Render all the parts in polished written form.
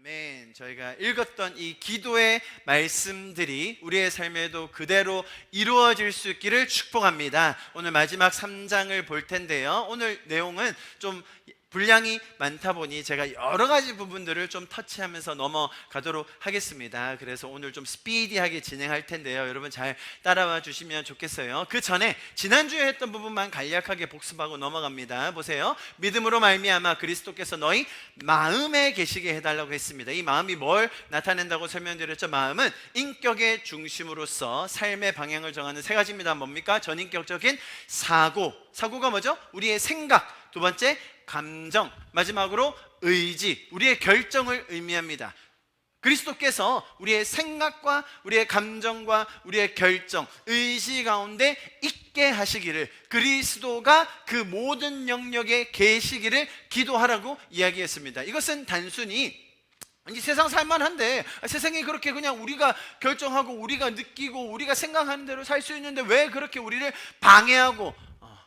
아멘. 저희가 읽었던 이 기도의 말씀들이 우리의 삶에도 그대로 이루어질 수 있기를 축복합니다. 오늘 마지막 3장을 볼 텐데요. 오늘 내용은 좀 분량이 많다 보니 제가 여러 가지 부분들을 좀 터치하면서 넘어가도록 하겠습니다. 그래서 오늘 좀 스피디하게 진행할 텐데요. 여러분 잘 따라와 주시면 좋겠어요. 그 전에 지난주에 했던 부분만 간략하게 복습하고 넘어갑니다. 보세요. 믿음으로 말미암아 그리스도께서 너희 마음에 계시게 해달라고 했습니다. 이 마음이 뭘 나타낸다고 설명드렸죠? 마음은 인격의 중심으로서 삶의 방향을 정하는 세 가지입니다. 뭡니까? 전인격적인 사고가 뭐죠? 우리의 생각. 두 번째, 감정. 마지막으로 의지, 우리의 결정을 의미합니다. 그리스도께서 우리의 생각과 우리의 감정과 우리의 결정, 의지 가운데 있게 하시기를, 그리스도가 그 모든 영역에 계시기를 기도하라고 이야기했습니다. 이것은 단순히 세상 살만한데, 세상이 그렇게 그냥 우리가 결정하고 우리가 느끼고 우리가 생각하는 대로 살 수 있는데 왜 그렇게 우리를 방해하고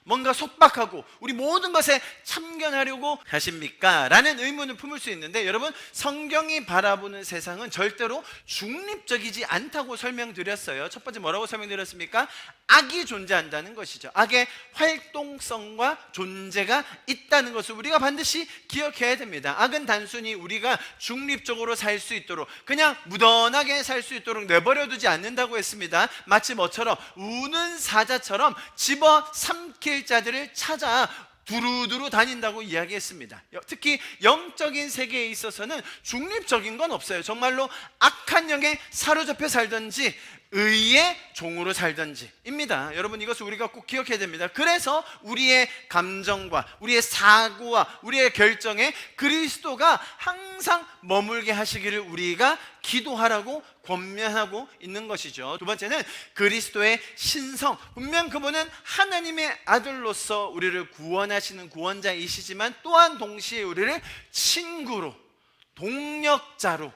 뭔가 속박하고 우리 모든 것에 참견하려고 하십니까? 라는 의문을 품을 수 있는데, 여러분, 성경이 바라보는 세상은 절대로 중립적이지 않다고 설명드렸어요. 첫 번째 뭐라고 설명드렸습니까? 악이 존재한다는 것이죠. 악의 활동성과 존재가 있다는 것을 우리가 반드시 기억해야 됩니다. 악은 단순히 우리가 중립적으로 살 수 있도록, 그냥 무던하게 살 수 있도록 내버려두지 않는다고 했습니다. 마치 뭐처럼? 우는 사자처럼 집어삼킬 자들을 찾아 두루두루 다닌다고 이야기했습니다. 특히 영적인 세계에 있어서는 중립적인 건 없어요. 정말로 악한 영에 사로잡혀 살든지 의의 종으로 살든지입니다. 여러분, 이것을 우리가 꼭 기억해야 됩니다. 그래서 우리의 감정과 우리의 사고와 우리의 결정에 그리스도가 항상 머물게 하시기를 우리가 기도하라고 권면하고 있는 것이죠. 두 번째는 그리스도의 신성. 분명 그분은 하나님의 아들로서 우리를 구원하시는 구원자이시지만 또한 동시에 우리를 친구로, 동력자로,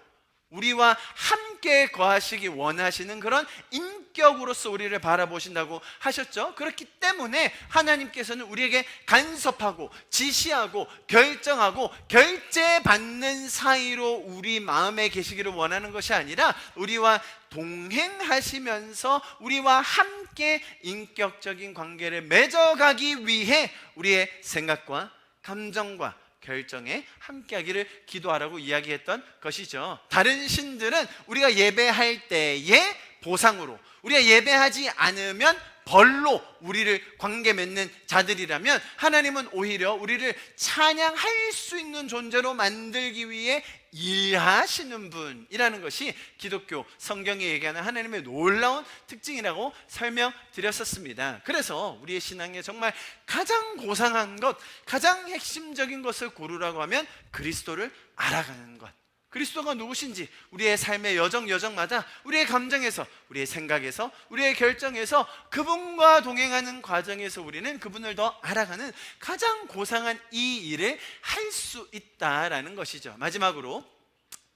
우리와 함께 거하시기 원하시는 그런 인격으로서 우리를 바라보신다고 하셨죠. 그렇기 때문에 하나님께서는 우리에게 간섭하고 지시하고 결정하고 결제받는 사이로 우리 마음에 계시기를 원하는 것이 아니라 우리와 동행하시면서 우리와 함께 인격적인 관계를 맺어가기 위해 우리의 생각과 감정과 결정에 함께하기를 기도하라고 이야기했던 것이죠. 다른 신들은 우리가 예배할 때의 보상으로, 우리가 예배하지 않으면 벌로 우리를 관계 맺는 자들이라면, 하나님은 오히려 우리를 찬양할 수 있는 존재로 만들기 위해 일하시는 분이라는 것이 기독교 성경에 얘기하는 하나님의 놀라운 특징이라고 설명드렸었습니다. 그래서 우리의 신앙에 정말 가장 고상한 것, 가장 핵심적인 것을 고르라고 하면 그리스도를 알아가는 것. 그리스도가 누구신지 우리의 삶의 여정마다 우리의 감정에서, 우리의 생각에서, 우리의 결정에서, 그분과 동행하는 과정에서 우리는 그분을 더 알아가는 가장 고상한 이 일을 할 수 있다라는 것이죠. 마지막으로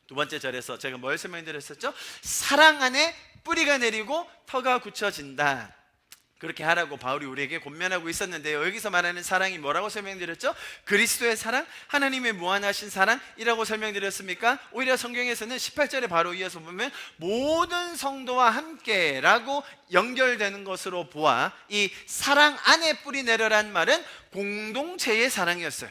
두 번째 절에서 제가 뭘 설명드렸었죠? 사랑 안에 뿌리가 내리고 터가 굳혀진다. 그렇게 하라고 바울이 우리에게 권면하고 있었는데요. 여기서 말하는 사랑이 뭐라고 설명드렸죠? 그리스도의 사랑, 하나님의 무한하신 사랑이라고 설명드렸습니까? 오히려 성경에서는 18절에 바로 이어서 보면 모든 성도와 함께라고 연결되는 것으로 보아 이 사랑 안에 뿌리 내려란 말은 공동체의 사랑이었어요.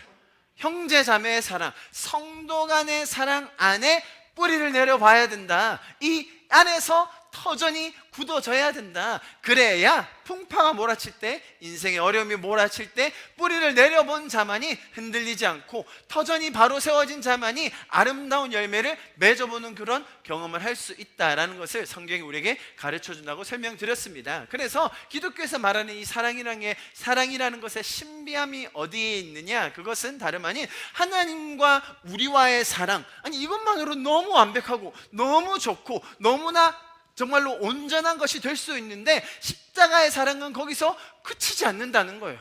형제 자매의 사랑, 성도 간의 사랑 안에 뿌리를 내려봐야 된다. 이 안에서 터전이 굳어져야 된다. 그래야 풍파가 몰아칠 때, 인생의 어려움이 몰아칠 때 뿌리를 내려본 자만이 흔들리지 않고 터전이 바로 세워진 자만이 아름다운 열매를 맺어보는 그런 경험을 할 수 있다라는 것을 성경이 우리에게 가르쳐준다고 설명드렸습니다. 그래서 기독교에서 말하는 이 사랑이라는 것의 신비함이 어디에 있느냐? 그것은 다름 아닌 하나님과 우리와의 사랑. 아니, 이것만으로 너무 완벽하고 너무 좋고 너무나 정말로 온전한 것이 될 수 있는데, 십자가의 사랑은 거기서 그치지 않는다는 거예요.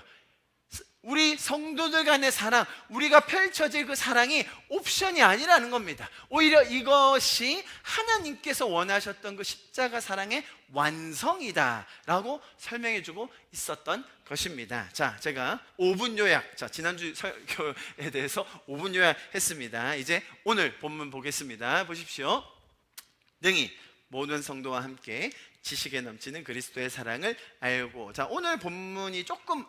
우리 성도들 간의 사랑, 우리가 펼쳐질 그 사랑이 옵션이 아니라는 겁니다. 오히려 이것이 하나님께서 원하셨던 그 십자가 사랑의 완성이다라고 설명해주고 있었던 것입니다. 자, 제가 5분 요약, 지난주 설교에 대해서 5분 요약했습니다. 이제 오늘 본문 보겠습니다. 보십시오. 능히 모든 성도와 함께 지식에 넘치는 그리스도의 사랑을 알고. 자, 오늘 본문이 조금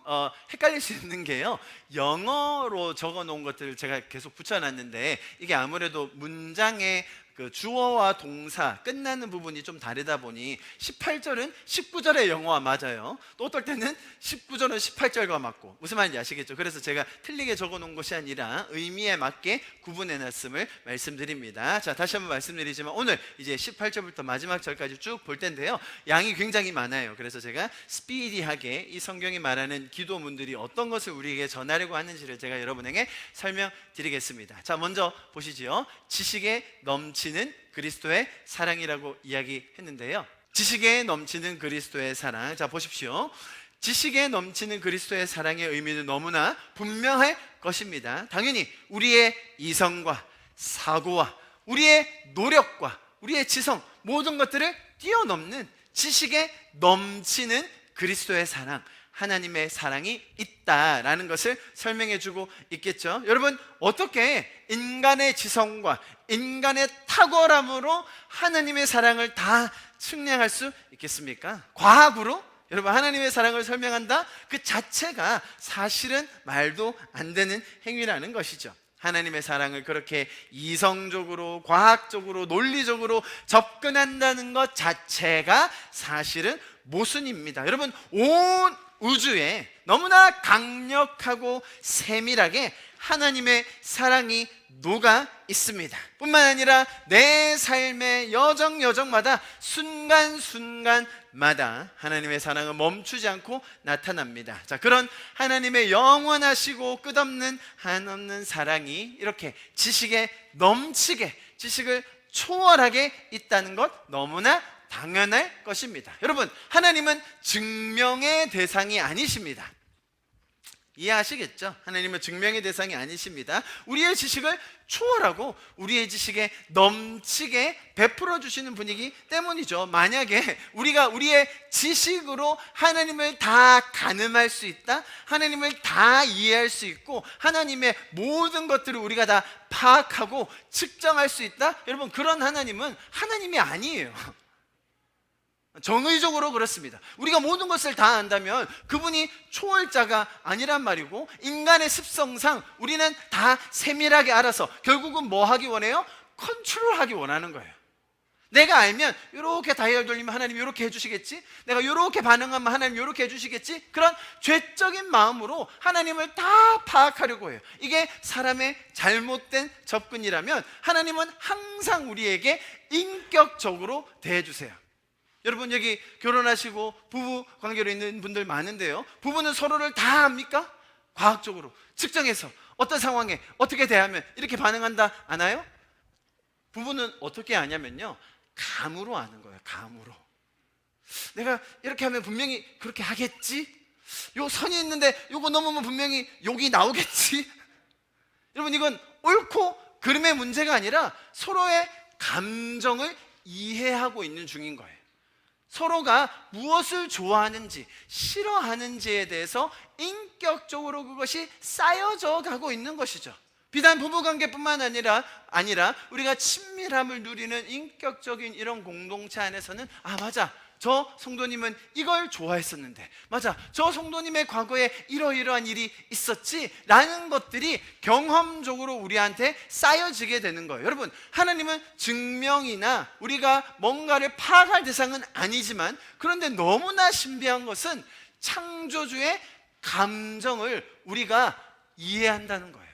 헷갈릴 수 있는 게요, 영어로 적어 놓은 것들을 제가 계속 붙여놨는데 이게 아무래도 문장의 그 주어와 동사 끝나는 부분이 좀 다르다 보니 18절은 19절의 영어와 맞아요. 또 어떨 때는 19절은 18절과 맞고. 무슨 말인지 아시겠죠? 그래서 제가 틀리게 적어 놓은 것이 아니라 의미에 맞게 구분해 놨음을 말씀드립니다. 자, 다시 한번 말씀드리지만 오늘 이제 18절부터 마지막 절까지 쭉 볼 텐데요, 양이 굉장히 많아요. 그래서 제가 스피디하게 이 성경이 말하는 기도문들이 어떤 것을 우리에게 전하려고 하는지를 제가 여러분에게 설명드리겠습니다. 자, 먼저 보시지요. 지식에 넘치는 그리스도의 사랑이라고 이야기했는데요, 지식에 넘치는 그리스도의 사랑. 자, 보십시오. 지식에 넘치는 그리스도의 사랑의 의미는 너무나 분명할 것입니다. 당연히 우리의 이성과 사고와 우리의 노력과 우리의 지성, 모든 것들을 뛰어넘는 지식에 넘치는 그리스도의 사랑, 하나님의 사랑이 있다라는 것을 설명해주고 있겠죠. 여러분, 어떻게 인간의 지성과 인간의 탁월함으로 하나님의 사랑을 다 측량할 수 있겠습니까? 과학으로 여러분 하나님의 사랑을 설명한다? 그 자체가 사실은 말도 안 되는 행위라는 것이죠. 하나님의 사랑을 그렇게 이성적으로, 과학적으로, 논리적으로 접근한다는 것 자체가 사실은 모순입니다. 여러분, 온 우주에 너무나 강력하고 세밀하게 하나님의 사랑이 녹아 있습니다. 뿐만 아니라 내 삶의 여정여정마다 순간순간마다 하나님의 사랑은 멈추지 않고 나타납니다. 자, 그런 하나님의 영원하시고 끝없는 한없는 사랑이 이렇게 지식에 넘치게, 지식을 초월하게 있다는 것 너무나 당연할 것입니다. 여러분, 하나님은 증명의 대상이 아니십니다. 이해하시겠죠? 하나님은 증명의 대상이 아니십니다. 우리의 지식을 초월하고 우리의 지식에 넘치게 베풀어 주시는 분이기 때문이죠. 만약에 우리가 우리의 지식으로 하나님을 다 가늠할 수 있다, 하나님을 다 이해할 수 있고 하나님의 모든 것들을 우리가 다 파악하고 측정할 수 있다, 여러분, 그런 하나님은 하나님이 아니에요. 정의적으로 그렇습니다. 우리가 모든 것을 다 안다면 그분이 초월자가 아니란 말이고, 인간의 습성상 우리는 다 세밀하게 알아서 결국은 뭐 하기 원해요? 컨트롤하기 원하는 거예요. 내가 알면 이렇게 다이얼 돌리면 하나님 이렇게 해주시겠지, 내가 이렇게 반응하면 하나님 이렇게 해주시겠지, 그런 죄적인 마음으로 하나님을 다 파악하려고 해요. 이게 사람의 잘못된 접근이라면 하나님은 항상 우리에게 인격적으로 대해주세요. 여러분, 여기 결혼하시고 부부 관계로 있는 분들 많은데요, 부부는 서로를 다 압니까? 과학적으로 측정해서 어떤 상황에 어떻게 대하면 이렇게 반응한다 아나요? 부부는 어떻게 아냐면요, 감으로 아는 거예요. 감으로. 내가 이렇게 하면 분명히 그렇게 하겠지, 요 선이 있는데 요거 넘으면 분명히 욕이 나오겠지. 여러분, 이건 옳고 그름의 문제가 아니라 서로의 감정을 이해하고 있는 중인 거예요. 서로가 무엇을 좋아하는지 싫어하는지에 대해서 인격적으로 그것이 쌓여져 가고 있는 것이죠. 비단 부부관계뿐만 아니라 우리가 친밀함을 누리는 인격적인 이런 공동체 안에서는, 아, 맞아, 저 성도님은 이걸 좋아했었는데, 맞아, 저 성도님의 과거에 이러이러한 일이 있었지 라는 것들이 경험적으로 우리한테 쌓여지게 되는 거예요. 여러분, 하나님은 증명이나 우리가 뭔가를 파악할 대상은 아니지만, 그런데 너무나 신비한 것은 창조주의 감정을 우리가 이해한다는 거예요.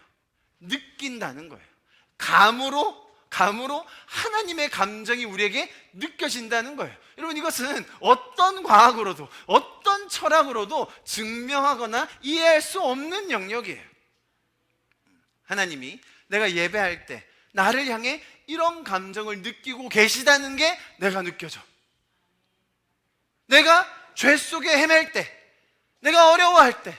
느낀다는 거예요. 감으로 하나님의 감정이 우리에게 느껴진다는 거예요. 여러분, 이것은 어떤 과학으로도 어떤 철학으로도 증명하거나 이해할 수 없는 영역이에요. 하나님이 내가 예배할 때 나를 향해 이런 감정을 느끼고 계시다는 게 내가 느껴져. 내가 죄 속에 헤맬 때, 내가 어려워할 때,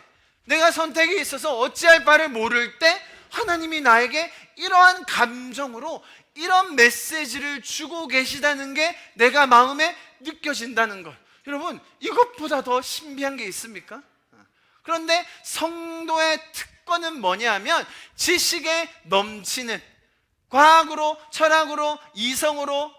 내가 선택이 있어서 어찌할 바를 모를 때 하나님이 나에게 이러한 감정으로 이런 메시지를 주고 계시다는 게 내가 마음에 느껴진다는 것. 여러분, 이것보다 더 신비한 게 있습니까? 그런데 성도의 특권은 뭐냐면 지식에 넘치는, 과학으로, 철학으로, 이성으로,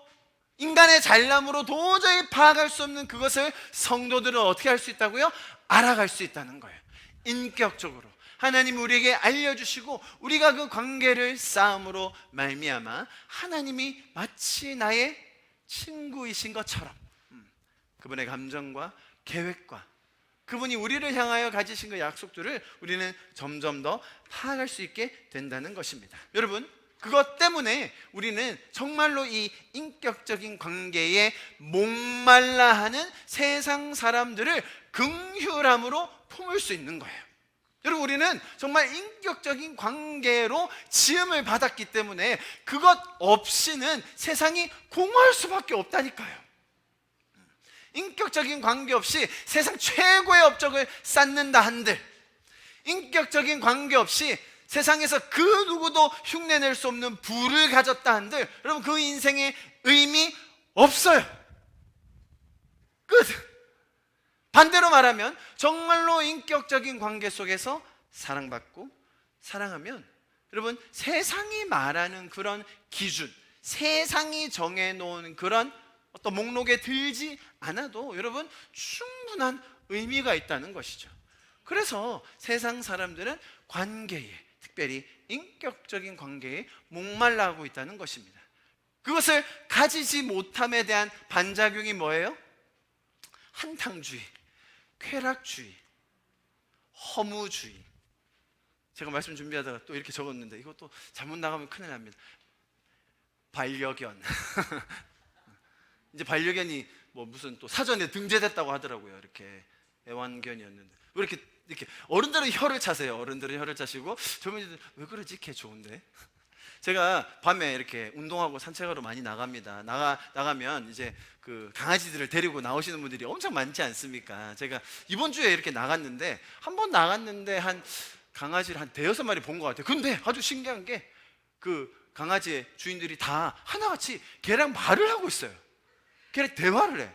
인간의 잘남으로 도저히 파악할 수 없는 그것을 성도들은 어떻게 할 수 있다고요? 알아갈 수 있다는 거예요. 인격적으로 하나님이 우리에게 알려주시고 우리가 그 관계를 쌓음으로 말미암아 하나님이 마치 나의 친구이신 것처럼 그분의 감정과 계획과 그분이 우리를 향하여 가지신 그 약속들을 우리는 점점 더 파악할 수 있게 된다는 것입니다. 여러분, 그것 때문에 우리는 정말로 이 인격적인 관계에 목말라 하는 세상 사람들을 긍휼함으로 품을 수 있는 거예요. 여러분, 우리는 정말 인격적인 관계로 지음을 받았기 때문에 그것 없이는 세상이 공허할 수밖에 없다니까요. 인격적인 관계 없이 세상 최고의 업적을 쌓는다 한들, 인격적인 관계 없이 세상에서 그 누구도 흉내낼 수 없는 부를 가졌다 한들, 여러분, 그 인생의 의미 없어요. 끝. 반대로 말하면 정말로 인격적인 관계 속에서 사랑받고 사랑하면, 여러분, 세상이 말하는 그런 기준, 세상이 정해놓은 그런 어떤 목록에 들지 않아도 여러분 충분한 의미가 있다는 것이죠. 그래서 세상 사람들은 관계에, 특별히 인격적인 관계에 목말라하고 있다는 것입니다. 그것을 가지지 못함에 대한 반작용이 뭐예요? 한탕주의, 쾌락주의, 허무주의. 제가 말씀 준비하다가 또 이렇게 적었는데 이것도 잘못 나가면 큰일 납니다. 반려견. 이제 반려견이 뭐 무슨 또 사전에 등재됐다고 하더라고요. 이렇게 애완견이었는데 왜 이렇게 어른들은 혀를 차세요. 어른들은 혀를 차시고 젊은이들 왜 그러지? 걔 좋은데. 제가 밤에 이렇게 운동하고 산책하러 많이 나갑니다. 나가면 이제 그 강아지들을 데리고 나오시는 분들이 엄청 많지 않습니까? 제가 이번 주에 이렇게 나갔는데 한 번 나갔는데 한 강아지를 한 대여섯 마리 본 것 같아요. 근데 아주 신기한 게 그 강아지의 주인들이 다 하나같이 걔랑 말을 하고 있어요. 걔랑 대화를 해.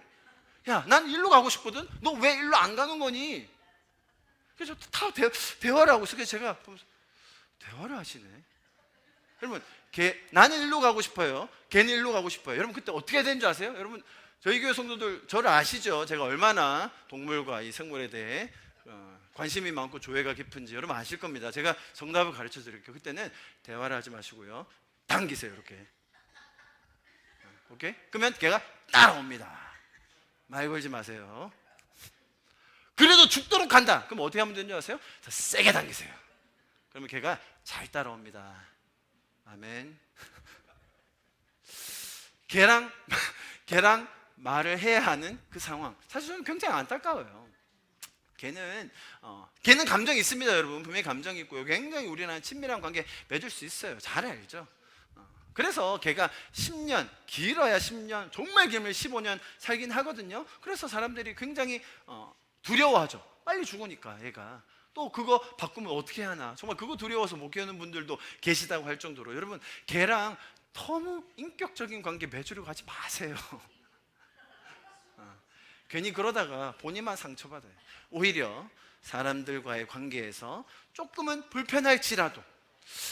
야, 난 일로 가고 싶거든. 너 왜 일로 안 가는 거니? 그래서 다 대화를 하고 있어. 그래서 제가 보면서 대화를 하시네. 여러분, 나는 일로 가고 싶어요. 걔는 일로 가고 싶어요. 여러분, 그때 어떻게 되는 줄 아세요? 여러분, 저희 교회 성도들 저를 아시죠? 제가 얼마나 동물과 이 생물에 대해 관심이 많고 조예가 깊은지 여러분 아실 겁니다. 제가 정답을 가르쳐 드릴게요. 그때는 대화를 하지 마시고요, 당기세요. 이렇게. 오케이? 그러면 걔가 따라옵니다. 말 걸지 마세요. 그래도 죽도록 간다. 그럼 어떻게 하면 되는 줄 아세요? 더 세게 당기세요. 그러면 걔가 잘 따라옵니다. 아멘. 걔랑 말을 해야 하는 그 상황, 사실 저는 굉장히 안타까워요. 걔는 감정이 있습니다. 여러분, 분명히 감정이 있고요. 굉장히 우리랑 친밀한 관계 맺을 수 있어요. 잘 알죠. 그래서 걔가 10년, 길어야 10년, 정말 길면 15년 살긴 하거든요. 그래서 사람들이 굉장히 두려워하죠. 빨리 죽으니까 얘가. 또 그거 바꾸면 어떻게 하나, 정말 그거 두려워서 못 키우는 분들도 계시다고 할 정도로, 여러분, 걔랑 너무 인격적인 관계 맺으려고 하지 마세요. 괜히 그러다가 본인만 상처받아요. 오히려 사람들과의 관계에서 조금은 불편할지라도,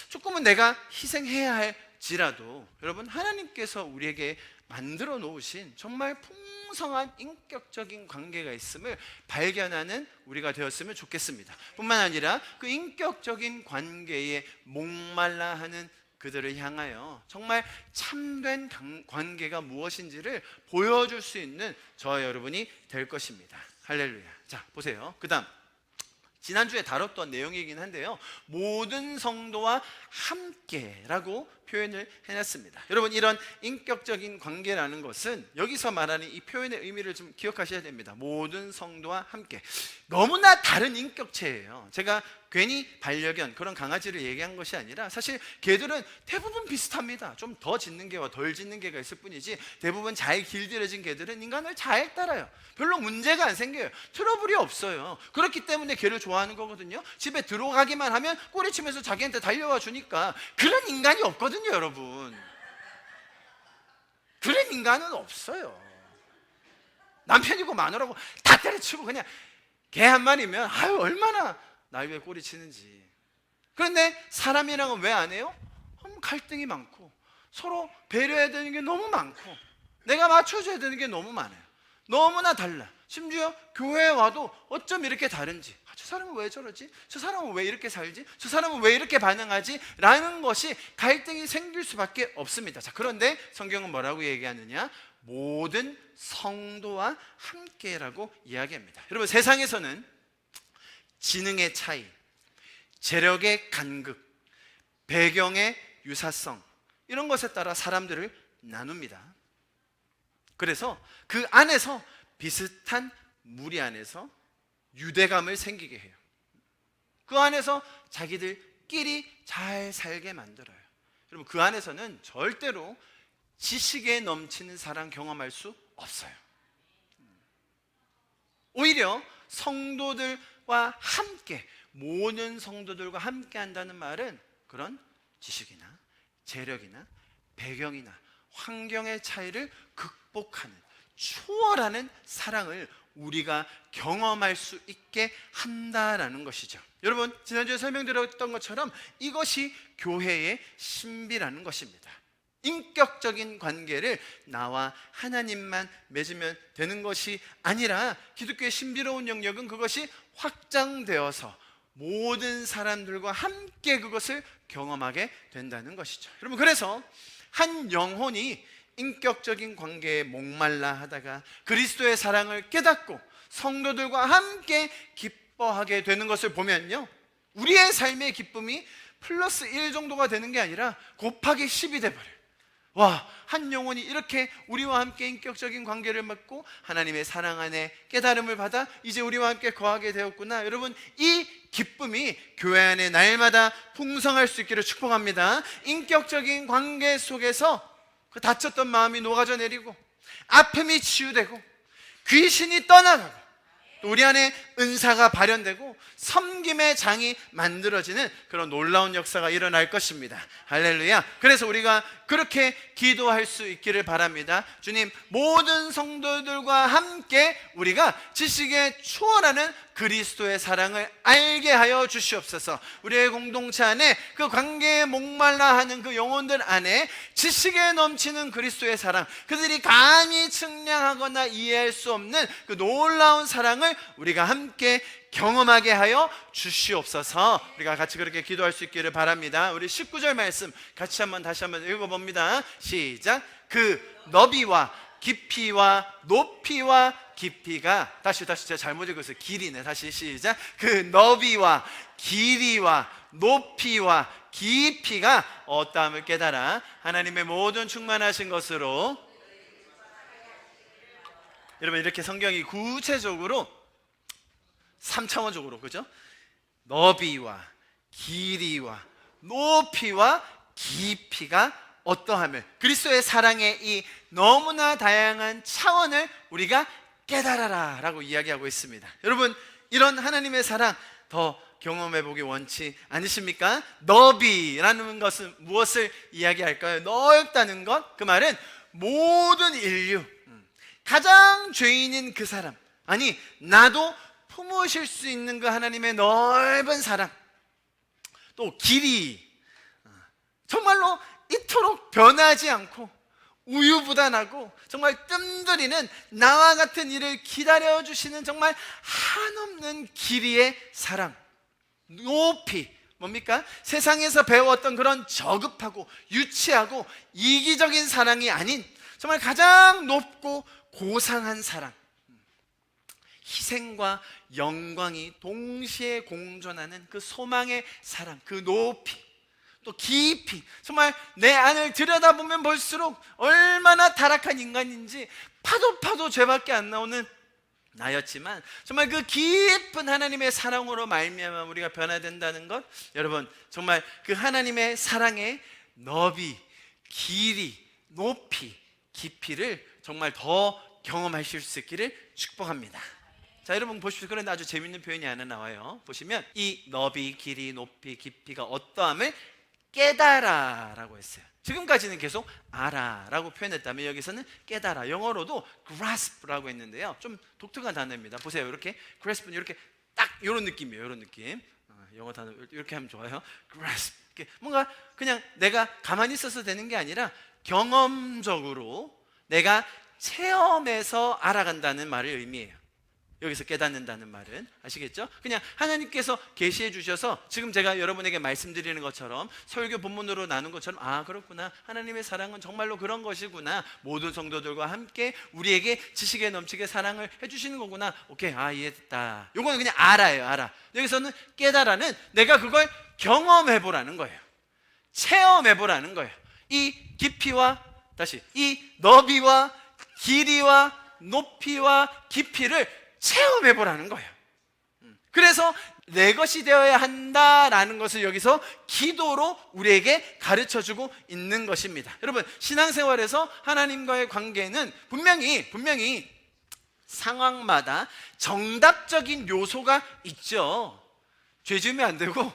조금은 내가 희생해야 할지라도, 여러분, 하나님께서 우리에게 만들어 놓으신 정말 풍성한 인격적인 관계가 있음을 발견하는 우리가 되었으면 좋겠습니다. 뿐만 아니라 그 인격적인 관계에 목말라 하는 그들을 향하여 정말 참된 관계가 무엇인지를 보여줄 수 있는 저와 여러분이 될 것입니다. 할렐루야. 자, 보세요. 그 다음, 지난주에 다뤘던 내용이긴 한데요, 모든 성도와 함께라고 표현을 해놨습니다. 여러분, 이런 인격적인 관계라는 것은 여기서 말하는 이 표현의 의미를 좀 기억하셔야 됩니다. 모든 성도와 함께. 너무나 다른 인격체예요. 제가 괜히 반려견, 그런 강아지를 얘기한 것이 아니라 사실 개들은 대부분 비슷합니다. 좀 더 짖는 개와 덜 짖는 개가 있을 뿐이지 대부분 잘 길들여진 개들은 인간을 잘 따라요. 별로 문제가 안 생겨요. 트러블이 없어요. 그렇기 때문에 개를 좋아하는 거거든요. 집에 들어가기만 하면 꼬리치면서 자기한테 달려와 주니까. 그런 인간이 없거든요, 여러분. 그런 인간은 없어요. 남편이고 마누라고 다 때려치고 그냥 개 한 마리면 아유 얼마나 날 왜 꼬리치는지. 그런데 사람이랑은 왜 안 해요? 갈등이 많고 서로 배려해야 되는 게 너무 많고 내가 맞춰줘야 되는 게 너무 많아요. 너무나 달라. 심지어 교회에 와도 어쩜 이렇게 다른지, 저 사람은 왜 저러지? 저 사람은 왜 이렇게 살지? 저 사람은 왜 이렇게 반응하지? 라는 것이 갈등이 생길 수밖에 없습니다. 자, 그런데 성경은 뭐라고 얘기하느냐? 모든 성도와 함께라고 이야기합니다. 여러분, 세상에서는 지능의 차이, 재력의 간극, 배경의 유사성, 이런 것에 따라 사람들을 나눕니다. 그래서 그 안에서 비슷한 무리 안에서 유대감을 생기게 해요. 그 안에서 자기들끼리 잘 살게 만들어요. 여러분, 그 안에서는 절대로 지식에 넘치는 사랑 경험할 수 없어요. 오히려 성도들과 함께, 모든 성도들과 함께 한다는 말은 그런 지식이나 재력이나 배경이나 환경의 차이를 극복하는, 추월하는 사랑을 우리가 경험할 수 있게 한다라는 것이죠. 여러분, 지난주에 설명드렸던 것처럼 이것이 교회의 신비라는 것입니다. 인격적인 관계를 나와 하나님만 맺으면 되는 것이 아니라 기독교의 신비로운 영역은 그것이 확장되어서 모든 사람들과 함께 그것을 경험하게 된다는 것이죠. 여러분, 그래서 한 영혼이 인격적인 관계에 목말라 하다가 그리스도의 사랑을 깨닫고 성도들과 함께 기뻐하게 되는 것을 보면요, 우리의 삶의 기쁨이 플러스 1 정도가 되는 게 아니라 곱하기 10이 돼버려요. 와, 한 영혼이 이렇게 우리와 함께 인격적인 관계를 맺고 하나님의 사랑 안에 깨달음을 받아 이제 우리와 함께 거하게 되었구나. 여러분, 이 기쁨이 교회 안에 날마다 풍성할 수 있기를 축복합니다. 인격적인 관계 속에서 그 다쳤던 마음이 녹아져 내리고 아픔이 치유되고 귀신이 떠나가고 또 우리 안에 은사가 발현되고 섬김의 장이 만들어지는 그런 놀라운 역사가 일어날 것입니다. 할렐루야. 그래서 우리가 그렇게 기도할 수 있기를 바랍니다. 주님, 모든 성도들과 함께 우리가 지식에 초월하는 그리스도의 사랑을 알게 하여 주시옵소서. 우리의 공동체 안에 그 관계에 목말라 하는 그 영혼들 안에 지식에 넘치는 그리스도의 사랑, 그들이 감히 측량하거나 이해할 수 없는 그 놀라운 사랑을 우리가 함께 경험하게 하여 주시옵소서. 우리가 같이 그렇게 기도할 수 있기를 바랍니다. 우리 19절 말씀 같이 다시 한번 읽어봅니다. 시작. 그 너비와 깊이와 높이와 깊이가, 다시 제가 잘못 읽었어요. 길이네. 다시 시작. 그 너비와 길이와 높이와 깊이가 어떠함을 깨달아 하나님의 모든 충만하신 것으로. 여러분, 이렇게 성경이 구체적으로 3차원적으로, 그죠? 너비와 길이와 높이와 깊이가 어떠함을, 그리스도의 사랑의 이 너무나 다양한 차원을 우리가 깨달아라 라고 이야기하고 있습니다. 여러분, 이런 하나님의 사랑 더 경험해 보기 원치 않으십니까? 너비라는 것은 무엇을 이야기할까요? 넓다는 것, 그 말은 모든 인류, 가장 죄인인 그 사람, 아니 나도 품으실 수 있는 그 하나님의 넓은 사랑. 또 길이, 정말로 이토록 변하지 않고 우유부단하고 정말 뜸들이는 나와 같은 이를 기다려주시는 정말 한없는 길이의 사랑. 높이, 뭡니까? 세상에서 배웠던 그런 저급하고 유치하고 이기적인 사랑이 아닌 정말 가장 높고 고상한 사랑. 희생과 영광이 동시에 공존하는 그 소망의 사랑, 그 높이. 또 깊이 정말 내 안을 들여다보면 볼수록 얼마나 타락한 인간인지 파도 죄밖에 안 나오는 나였지만 정말 그 깊은 하나님의 사랑으로 말미암아 우리가 변화된다는 것, 여러분 정말 그 하나님의 사랑의 너비, 길이, 높이, 깊이를 정말 더 경험하실 수 있기를 축복합니다. 자, 여러분 보십시오. 그런데 아주 재밌는 표현이 하나 나와요. 보시면 이 너비, 길이, 높이, 깊이가 어떠함을 깨달아라고 했어요. 지금까지는 계속 알아라고 표현했다면 여기서는 깨달아, 영어로도 grasp라고 했는데요, 좀 독특한 단어입니다. 보세요. 이렇게 grasp는 이렇게 딱 이런 느낌이에요. 이런 느낌. 영어 단어 이렇게 하면 좋아요. grasp. 뭔가 그냥 내가 가만히 있어서 되는 게 아니라 경험적으로 내가 체험해서 알아간다는 말을 의미해요. 여기서 깨닫는다는 말은 아시겠죠? 그냥 하나님께서 계시해 주셔서 지금 제가 여러분에게 말씀드리는 것처럼 설교 본문으로 나눈 것처럼, 아 그렇구나, 하나님의 사랑은 정말로 그런 것이구나, 모든 성도들과 함께 우리에게 지식에 넘치게 사랑을 해주시는 거구나, 오케이, 아 이해했다. 요거는 그냥 알아요. 알아. 여기서는 깨달아는 내가 그걸 경험해 보라는 거예요. 체험해 보라는 거예요. 이 깊이와, 다시 이 너비와 길이와 높이와 깊이를 체험해 보라는 거예요. 그래서 내 것이 되어야 한다라는 것을 여기서 기도로 우리에게 가르쳐주고 있는 것입니다. 여러분, 신앙생활에서 하나님과의 관계는 분명히 상황마다 정답적인 요소가 있죠. 죄 지으면 안 되고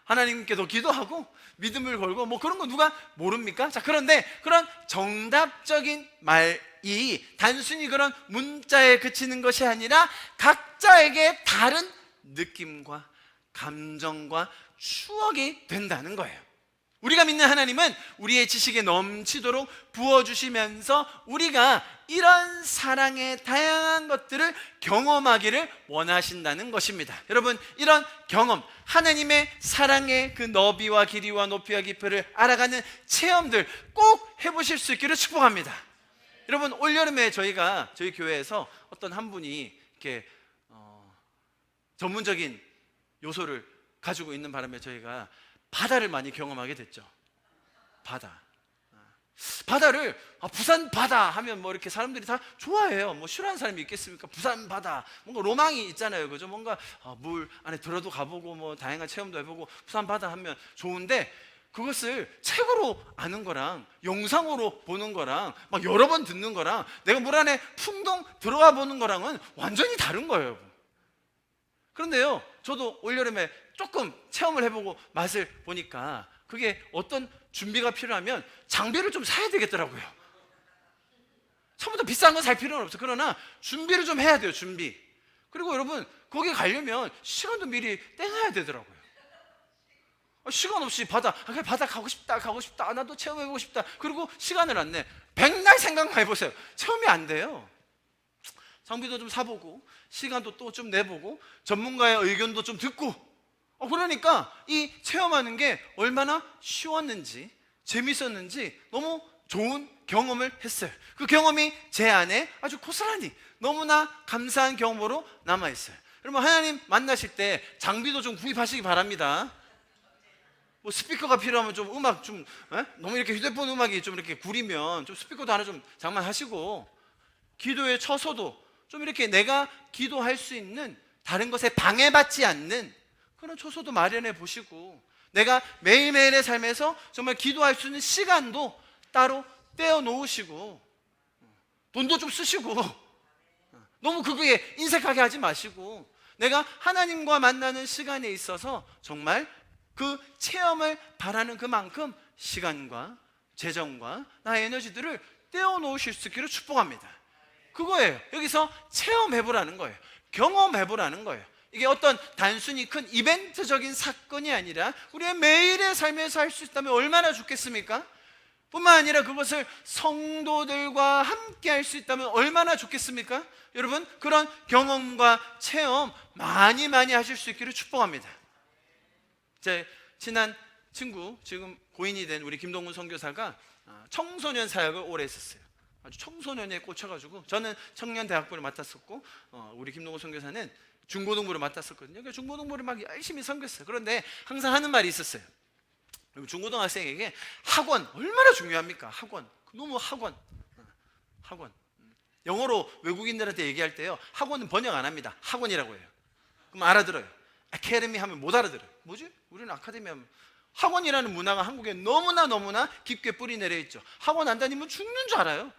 하나님께도 기도하고 믿음을 걸고 뭐 그런 거 누가 모릅니까? 자, 그런데 그런 정답적인 말이 단순히 그런 문자에 그치는 것이 아니라 각자에게 다른 느낌과 감정과 추억이 된다는 거예요. 우리가 믿는 하나님은 우리의 지식에 넘치도록 부어주시면서 우리가 이런 사랑의 다양한 것들을 경험하기를 원하신다는 것입니다. 여러분, 이런 경험, 하나님의 사랑의 그 너비와 길이와 높이와 깊이를 알아가는 체험들 꼭 해보실 수 있기를 축복합니다. 여러분, 올여름에 저희 교회에서 어떤 한 분이 이렇게 전문적인 요소를 가지고 있는 바람에 저희가 바다를 많이 경험하게 됐죠. 바다를 부산 바다 하면 뭐 이렇게 사람들이 다 좋아해요. 뭐 싫어하는 사람이 있겠습니까? 부산 바다 뭔가 로망이 있잖아요, 그죠? 뭔가 물 안에 들어도 가보고 뭐 다양한 체험도 해보고 부산 바다 하면 좋은데, 그것을 책으로 아는 거랑 영상으로 보는 거랑 막 여러 번 듣는 거랑 내가 물 안에 풍덩 들어가 보는 거랑은 완전히 다른 거예요. 그런데요, 저도 올여름에 조금 체험을 해보고 맛을 보니까 그게 어떤 준비가 필요하면 장비를 좀 사야 되겠더라고요. 처음부터 비싼 거 살 필요는 없어. 그러나 준비를 좀 해야 돼요. 준비. 그리고 여러분, 거기 가려면 시간도 미리 떼놔야 되더라고요. 시간 없이 바다 가고 싶다, 나도 체험해보고 싶다, 그리고 시간을 안 내. 백날 생각만 해보세요. 체험이 안 돼요. 장비도 좀 사보고 시간도 또 좀 내보고 전문가의 의견도 좀 듣고, 그러니까 이 체험하는 게 얼마나 쉬웠는지 재밌었는지 너무 좋은 경험을 했어요. 그 경험이 제 안에 아주 고스란히 너무나 감사한 경험으로 남아있어요. 여러분, 하나님 만나실 때 장비도 좀 구입하시기 바랍니다. 뭐 스피커가 필요하면 좀 음악 좀 너무 이렇게 휴대폰 음악이 좀 이렇게 구리면 좀 스피커도 하나 좀 장만하시고, 기도에 처서도 좀 이렇게 내가 기도할 수 있는 다른 것에 방해받지 않는 그런 초소도 마련해 보시고, 내가 매일매일의 삶에서 정말 기도할 수 있는 시간도 따로 떼어 놓으시고, 돈도 좀 쓰시고, 너무 그거에 인색하게 하지 마시고, 내가 하나님과 만나는 시간에 있어서 정말 그 체험을 바라는 그만큼 시간과 재정과 나의 에너지들을 떼어 놓으실 수 있기를 축복합니다. 그거예요. 여기서 체험해보라는 거예요. 경험해보라는 거예요. 이게 어떤 단순히 큰 이벤트적인 사건이 아니라 우리의 매일의 삶에서 할 수 있다면 얼마나 좋겠습니까? 뿐만 아니라 그것을 성도들과 함께 할 수 있다면 얼마나 좋겠습니까? 여러분, 그런 경험과 체험 많이 하실 수 있기를 축복합니다. 제 친한 친구, 지금 고인이 된 우리 김동훈 선교사가 청소년 사역을 오래 했었어요. 아주 청소년에 꽂혀가지고, 저는 청년대학부를 맡았었고 우리 김동훈 선교사는 중고등부를 맡았었거든요. 그러니까 중고등부를 막 열심히 섬겼어요. 그런데 항상 하는 말이 있었어요. 중고등학생에게 학원 얼마나 중요합니까? 학원. 너무 학원. 영어로 외국인들한테 얘기할 때요, 학원은 번역 안 합니다. 학원이라고 해요. 그럼 알아들어요. 아카데미 하면 못 알아들어요. 뭐지? 우리는 아카데미 하면. 학원이라는 문화가 한국에 너무나 깊게 뿌리 내려 있죠. 학원 안 다니면 죽는 줄 알아요.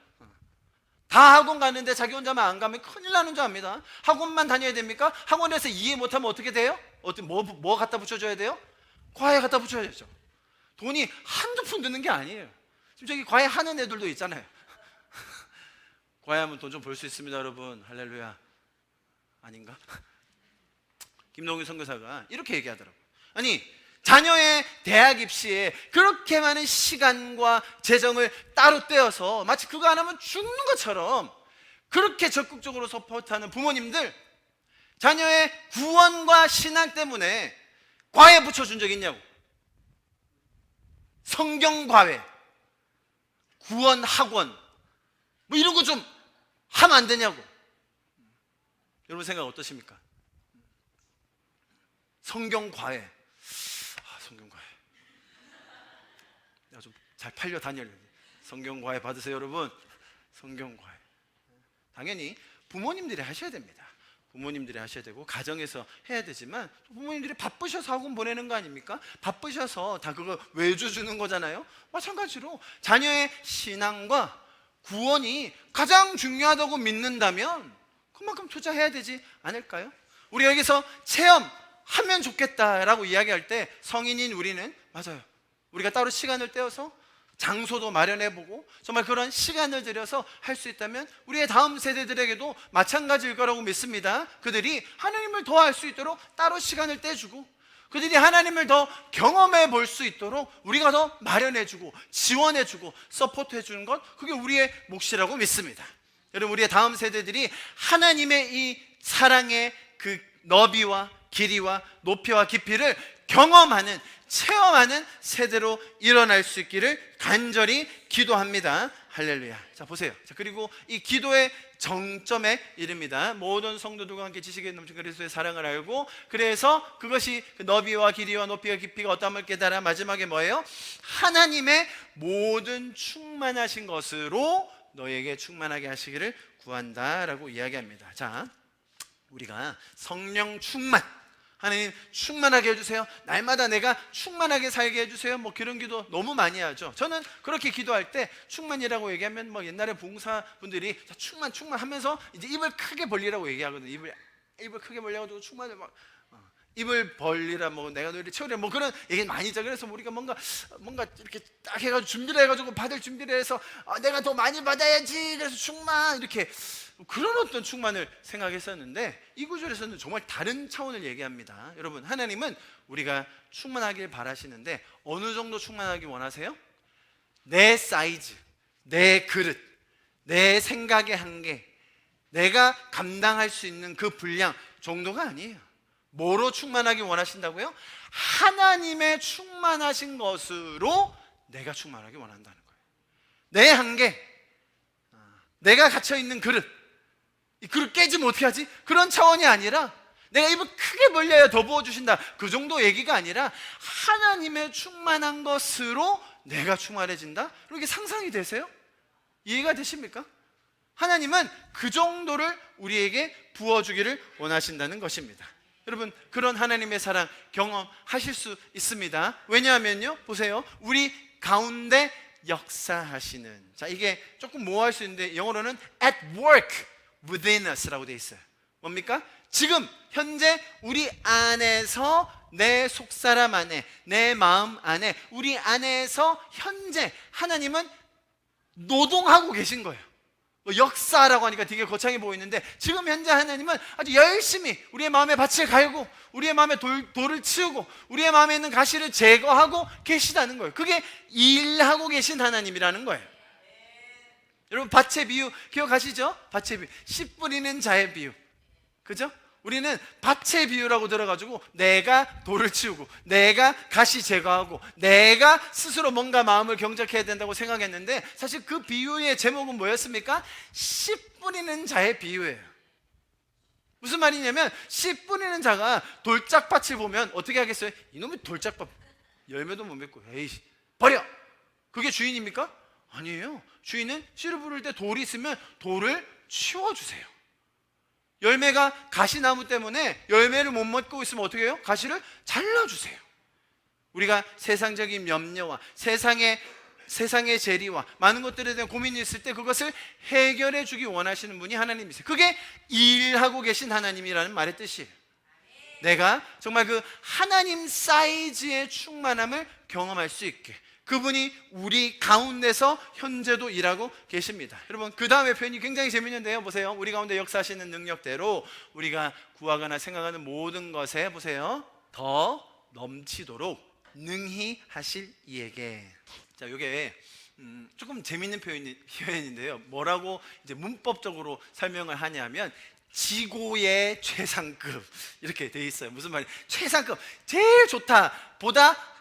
다 학원 가는데 자기 혼자만 안 가면 큰일 나는 줄 압니다. 학원만 다녀야 됩니까? 학원에서 이해 못하면 어떻게 돼요? 뭐 갖다 붙여줘야 돼요? 과외 갖다 붙여야죠. 돈이 한두 푼 드는 게 아니에요. 지금 저기 과외 하는 애들도 있잖아요. 과외하면 돈 좀 벌 수 있습니다, 여러분. 할렐루야. 아닌가? 김동규 선교사가 이렇게 얘기하더라고요. 아니, 자녀의 대학 입시에 그렇게 많은 시간과 재정을 따로 떼어서 마치 그거 안 하면 죽는 것처럼 그렇게 적극적으로 서포트하는 부모님들, 자녀의 구원과 신앙 때문에 과외 붙여준 적 있냐고. 성경 과외, 구원 학원, 뭐 이런 거 좀 하면 안 되냐고. 여러분 생각 어떠십니까? 성경 과외. 성경 과외. 내가 좀 잘 팔려 다녀요. 성경 과외 받으세요, 여러분. 성경 과외. 당연히 부모님들이 하셔야 됩니다. 부모님들이 하셔야 되고 가정에서 해야 되지만 부모님들이 바쁘셔서 학원 보내는 거 아닙니까? 바쁘셔서 다 그거 외주 주는 거잖아요. 마찬가지로 자녀의 신앙과 구원이 가장 중요하다고 믿는다면 그만큼 투자해야 되지 않을까요? 우리 여기서 체험하면 좋겠다라고 이야기할 때 성인인 우리는 맞아요. 우리가 따로 시간을 떼어서 장소도 마련해보고 정말 그런 시간을 들여서 할 수 있다면 우리의 다음 세대들에게도 마찬가지일 거라고 믿습니다. 그들이 하나님을 더 알 수 있도록 따로 시간을 떼주고 그들이 하나님을 더 경험해 볼 수 있도록 우리가 더 마련해주고 지원해주고 서포트해주는 것, 그게 우리의 몫이라고 믿습니다. 여러분, 우리의 다음 세대들이 하나님의 이 사랑의 그 너비와 길이와 높이와 깊이를 경험하는, 체험하는 세대로 일어날 수 있기를 간절히 기도합니다. 할렐루야. 자, 보세요. 자, 그리고 이 기도의 정점에 이릅니다. 모든 성도들과 함께 지식에 넘친 그리스도의 사랑을 알고, 그래서 그것이 그 너비와 길이와 높이와 깊이가 어떠함을 깨달아 마지막에 뭐예요? 하나님의 모든 충만하신 것으로 너에게 충만하게 하시기를 구한다라고 이야기합니다. 자, 우리가 성령 충만, 하나님 충만하게 해주세요, 날마다 내가 충만하게 살게 해주세요, 뭐 그런 기도 너무 많이 하죠. 저는 그렇게 기도할 때 충만이라고 얘기하면 뭐 옛날에 봉사분들이 충만 하면서 이제 입을 크게 벌리라고 얘기하거든요. 입을 크게 벌려가지고 충만을 막 입을 벌리라, 뭐 내가 너희를 채우리라, 뭐 그런 얘기 많이 있죠. 그래서 우리가 뭔가 이렇게 딱 해가지고 준비를 해가지고 받을 준비를 해서 내가 더 많이 받아야지, 그래서 충만, 이렇게 그런 어떤 충만을 생각했었는데 이 구절에서는 정말 다른 차원을 얘기합니다. 여러분, 하나님은 우리가 충만하길 바라시는데 어느 정도 충만하길 원하세요? 내 사이즈, 내 그릇, 내 생각의 한계, 내가 감당할 수 있는 그 분량 정도가 아니에요. 뭐로 충만하길 원하신다고요? 하나님의 충만하신 것으로 내가 충만하길 원한다는 거예요. 내 한계, 내가 갇혀있는 그릇, 이 그릇 깨지면 어떻게 하지? 그런 차원이 아니라 내가 입을 크게 벌려야 더 부어주신다, 그 정도 얘기가 아니라 하나님의 충만한 것으로 내가 충만해진다? 이렇게 상상이 되세요? 이해가 되십니까? 하나님은 그 정도를 우리에게 부어주기를 원하신다는 것입니다. 여러분, 그런 하나님의 사랑 경험하실 수 있습니다. 왜냐하면요, 보세요, 우리 가운데 역사하시는, 자, 이게 조금 모호할 수 있는데 영어로는 at work within us라고 돼 있어요. 뭡니까? 지금 현재 우리 안에서, 내 속사람 안에, 내 마음 안에, 우리 안에서 현재 하나님은 노동하고 계신 거예요. 역사라고 하니까 되게 거창해 보이는데 지금 현재 하나님은 아주 열심히 우리의 마음에 밭을 갈고 우리의 마음에 돌을 치우고 우리의 마음에 있는 가시를 제거하고 계시다는 거예요. 그게 일하고 계신 하나님이라는 거예요. 여러분, 밭의 비유 기억하시죠? 밭의 비유, 씨 뿌리는 자의 비유, 그죠? 우리는 밭의 비유라고 들어가지고 내가 돌을 치우고 내가 가시 제거하고 내가 스스로 뭔가 마음을 경작해야 된다고 생각했는데 사실 그 비유의 제목은 뭐였습니까? 씨 뿌리는 자의 비유예요. 무슨 말이냐면 씨 뿌리는 자가 돌짝밭을 보면 어떻게 하겠어요? 이놈의 돌짝밭, 열매도 못 맺고 에이 버려! 그게 주인입니까? 아니에요. 주인은 씨를 부를 때 돌이 있으면 돌을 치워주세요. 열매가 가시나무 때문에 열매를 못 맺고 있으면 어떻게 해요? 가시를 잘라주세요. 우리가 세상적인 염려와 세상의 재리와 많은 것들에 대한 고민이 있을 때 그것을 해결해 주기 원하시는 분이 하나님이세요. 그게 일하고 계신 하나님이라는 말의 뜻이에요. 내가 정말 그 하나님 사이즈의 충만함을 경험할 수 있게 그분이 우리 가운데서 현재도 일하고 계십니다. 여러분, 그 다음에 표현이 굉장히 재밌는데요. 보세요. 우리 가운데 역사하시는 능력대로 우리가 구하거나 생각하는 모든 것에 보세요, 더 넘치도록 능히 하실 이에게. 자, 이게 조금 재밌는 표현인데요. 뭐라고 이제 문법적으로 설명을 하냐면 지고의 최상급 이렇게 돼 있어요. 무슨 말이에요? 최상급, 제일 좋다 보다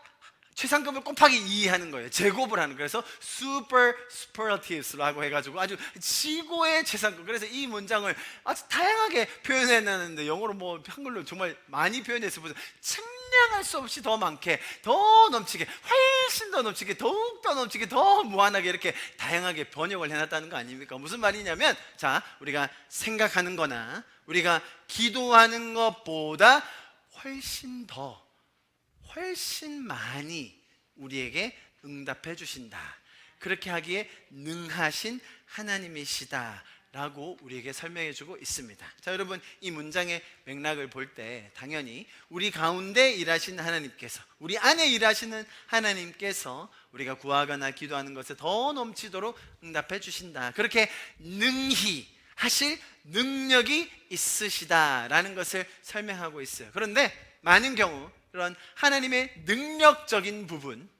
최상급을 곱하기 2 하는 거예요. 제곱을 하는 거예요. 그래서 super superlative라고 해가지고 아주 지고의 최상급. 그래서 이 문장을 아주 다양하게 표현해놨는데 영어로 뭐 한글로 정말 많이 표현했어요. 측량할 수 없이 더 많게, 더 넘치게, 훨씬 더 넘치게, 더욱 더 넘치게, 더 무한하게 이렇게 다양하게 번역을 해놨다는 거 아닙니까? 무슨 말이냐면, 자, 우리가 생각하는 거나 우리가 기도하는 것보다 훨씬 많이 우리에게 응답해 주신다. 그렇게 하기에 능하신 하나님이시다 라고 우리에게 설명해 주고 있습니다. 자, 여러분, 이 문장의 맥락을 볼 때 당연히 우리 가운데 일하시는 하나님께서, 우리 안에 일하시는 하나님께서 우리가 구하거나 기도하는 것에 더 넘치도록 응답해 주신다, 그렇게 능히 하실 능력이 있으시다라는 것을 설명하고 있어요. 그런데 많은 경우 그런 하나님의 능력적인 부분,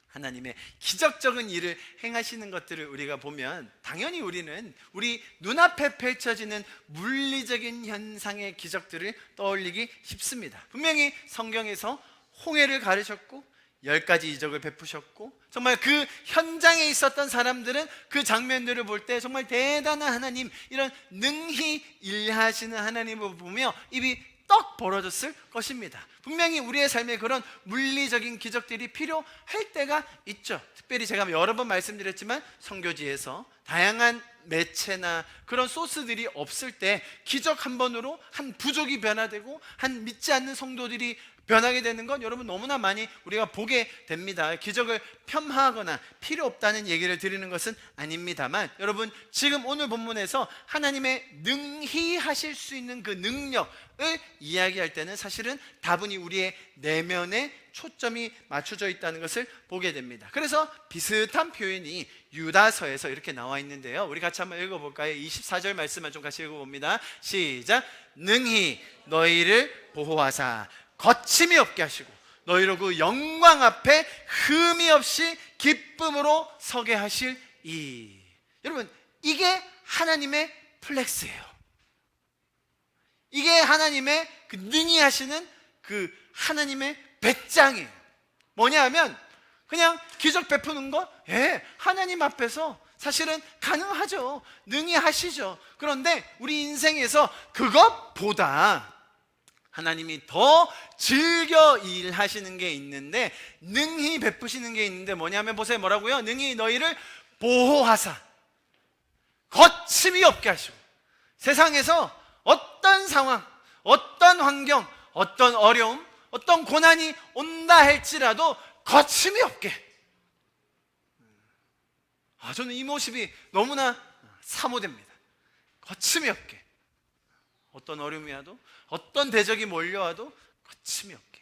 하나님의 기적적인 일을 행하시는 것들을 우리가 보면 당연히 우리는 우리 눈앞에 펼쳐지는 물리적인 현상의 기적들을 떠올리기 쉽습니다. 분명히 성경에서 홍해를 가르셨고 10가지 이적을 베푸셨고 정말 그 현장에 있었던 사람들은 그 장면들을 볼 때 정말 대단한 하나님, 이런 능히 일하시는 하나님을 보며 입이 떡 벌어졌을 것입니다. 분명히 우리의 삶에 그런 물리적인 기적들이 필요할 때가 있죠. 특별히 제가 여러 번 말씀드렸지만 선교지에서 다양한 매체나 그런 소스들이 없을 때 기적 한 번으로 한 부족이 변화되고 한 믿지 않는 성도들이 변하게 되는 건 여러분 너무나 많이 우리가 보게 됩니다. 기적을 폄하하거나 필요 없다는 얘기를 드리는 것은 아닙니다만, 여러분 지금 오늘 본문에서 하나님의 능히 하실 수 있는 그 능력을 이야기할 때는 사실은 다분히 우리의 내면에 초점이 맞춰져 있다는 것을 보게 됩니다. 그래서 비슷한 표현이 유다서에서 이렇게 나와 있는데요, 우리 같이 한번 읽어볼까요? 24절 말씀만 좀 같이 읽어봅니다. 시작. 능히 너희를 보호하사 거침이 없게 하시고 너희로 그 영광 앞에 흠이 없이 기쁨으로 서게 하실 이. 여러분, 이게 하나님의 플렉스예요. 이게 하나님의 그 능히 하시는 그 하나님의 배짱이에요. 뭐냐 하면 그냥 기적 베푸는 거, 하나님 앞에서 사실은 가능하죠. 능히 하시죠. 그런데 우리 인생에서 그것보다 하나님이 더 즐겨 일하시는 게 있는데, 능히 베푸시는 게 있는데 뭐냐면 보세요. 뭐라고요? 능히 너희를 보호하사 거침이 없게 하시고, 세상에서 어떤 상황, 어떤 환경, 어떤 어려움, 어떤 고난이 온다 할지라도 거침이 없게. 저는 이 모습이 너무나 사모됩니다. 거침이 없게. 어떤 어려움이 와도, 어떤 대적이 몰려와도 거침이 없게.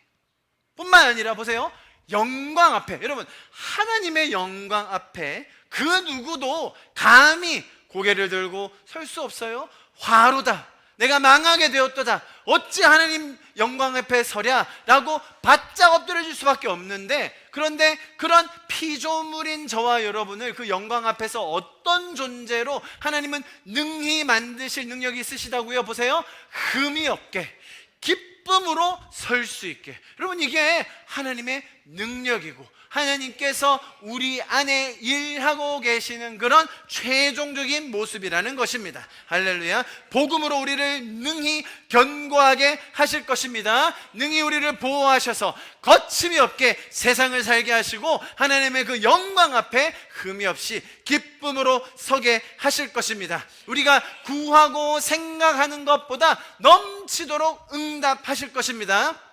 뿐만 아니라 보세요, 영광 앞에, 여러분 하나님의 영광 앞에 그 누구도 감히 고개를 들고 설 수 없어요. 화로다, 내가 망하게 되었도다, 어찌 하나님 영광 앞에 서랴 라고 바짝 엎드려질 수밖에 없는데, 그런데 그런 피조물인 저와 여러분을 그 영광 앞에서 어떤 존재로 하나님은 능히 만드실 능력이 있으시다고요? 보세요, 흠이 없게 기쁨으로 설 수 있게. 여러분, 이게 하나님의 능력이고 하나님께서 우리 안에 일하고 계시는 그런 최종적인 모습이라는 것입니다. 할렐루야. 복음으로 우리를 능히 견고하게 하실 것입니다. 능히 우리를 보호하셔서 거침이 없게 세상을 살게 하시고 하나님의 그 영광 앞에 흠이 없이 기쁨으로 서게 하실 것입니다. 우리가 구하고 생각하는 것보다 넘치도록 응답하실 것입니다.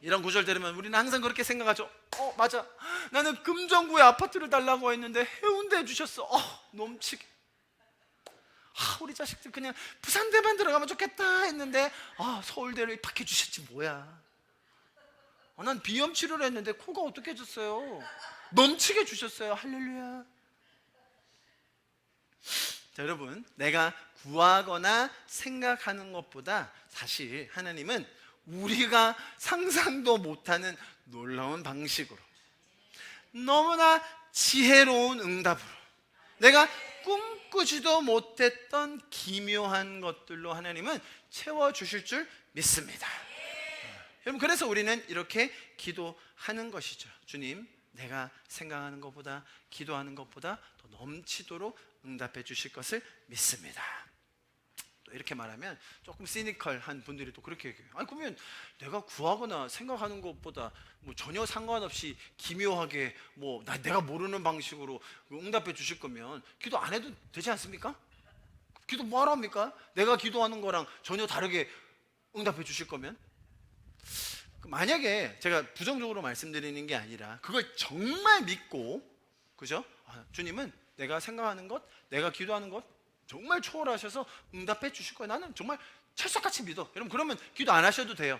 이런 구절 들으면 우리는 항상 그렇게 생각하죠. 맞아, 나는 금정구에 아파트를 달라고 했는데 해운대에 주셨어. 넘치게. 우리 자식들 그냥 부산대만 들어가면 좋겠다 했는데 서울대를 입학해 주셨지 뭐야. 난 비염 치료를 했는데 코가 어떻게 해줬어요. 넘치게 주셨어요. 할렐루야. 자, 여러분, 내가 구하거나 생각하는 것보다 사실 하나님은 우리가 상상도 못하는 놀라운 방식으로, 너무나 지혜로운 응답으로, 내가 꿈꾸지도 못했던 기묘한 것들로 하나님은 채워주실 줄 믿습니다. 여러분, 그래서 우리는 이렇게 기도하는 것이죠. 주님, 내가 생각하는 것보다, 기도하는 것보다 더 넘치도록 응답해 주실 것을 믿습니다. 이렇게 말하면 조금 시니컬한 분들이 또 그렇게 얘기해요. 그러면 내가 구하거나 생각하는 것보다 전혀 상관없이 기묘하게 내가 모르는 방식으로 응답해 주실 거면 기도 안 해도 되지 않습니까? 기도 뭐하러 합니까? 내가 기도하는 거랑 전혀 다르게 응답해 주실 거면. 만약에 제가 부정적으로 말씀드리는 게 아니라 그걸 정말 믿고, 그죠? 주님은 내가 생각하는 것, 내가 기도하는 것 정말 초월하셔서 응답해 주실 거예요. 나는 정말 철석같이 믿어. 여러분, 그러면 기도 안 하셔도 돼요.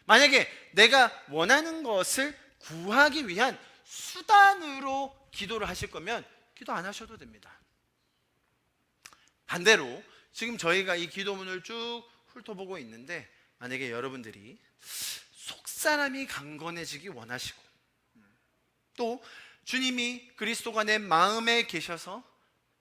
만약에 내가 원하는 것을 구하기 위한 수단으로 기도를 하실 거면 기도 안 하셔도 됩니다. 반대로 지금 저희가 이 기도문을 쭉 훑어보고 있는데, 만약에 여러분들이 속사람이 강건해지기 원하시고, 또 주님이 그리스도가 내 마음에 계셔서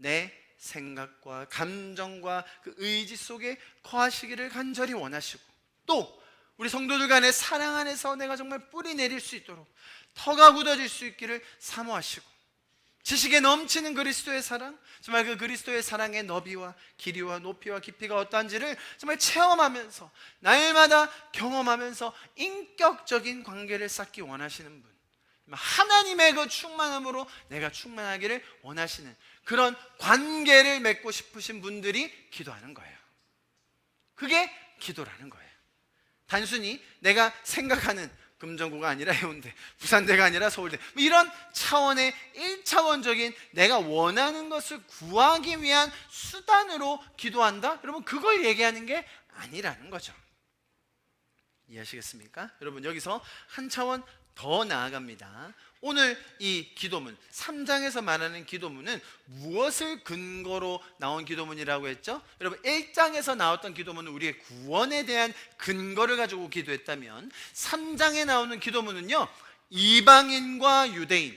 내 생각과 감정과 그 의지 속에 거하시기를 간절히 원하시고, 또 우리 성도들 간의 사랑 안에서 내가 정말 뿌리 내릴 수 있도록 터가 굳어질 수 있기를 사모하시고, 지식에 넘치는 그리스도의 사랑, 정말 그 그리스도의 사랑의 너비와 길이와 높이와 깊이가 어떠한지를 정말 체험하면서 날마다 경험하면서 인격적인 관계를 쌓기 원하시는 분, 하나님의 그 충만함으로 내가 충만하기를 원하시는 그런 관계를 맺고 싶으신 분들이 기도하는 거예요. 그게 기도라는 거예요. 단순히 내가 생각하는 금정구가 아니라 해운대, 부산대가 아니라 서울대, 이런 차원의 1차원적인 내가 원하는 것을 구하기 위한 수단으로 기도한다? 여러분, 그걸 얘기하는 게 아니라는 거죠. 이해하시겠습니까? 여러분, 여기서 한 차원 더 나아갑니다. 오늘 이 기도문 3장에서 말하는 기도문은 무엇을 근거로 나온 기도문이라고 했죠? 여러분, 1장에서 나왔던 기도문은 우리의 구원에 대한 근거를 가지고 기도했다면 3장에 나오는 기도문은요, 이방인과 유대인,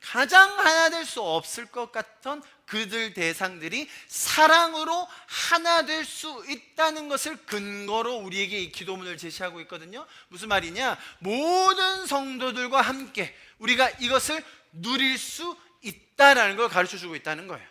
가장 하나 될 수 없을 것 같던 그들 대상들이 사랑으로 하나 될 수 있다는 것을 근거로 우리에게 이 기도문을 제시하고 있거든요. 무슨 말이냐? 모든 성도들과 함께 우리가 이것을 누릴 수 있다라는 걸 가르쳐주고 있다는 거예요.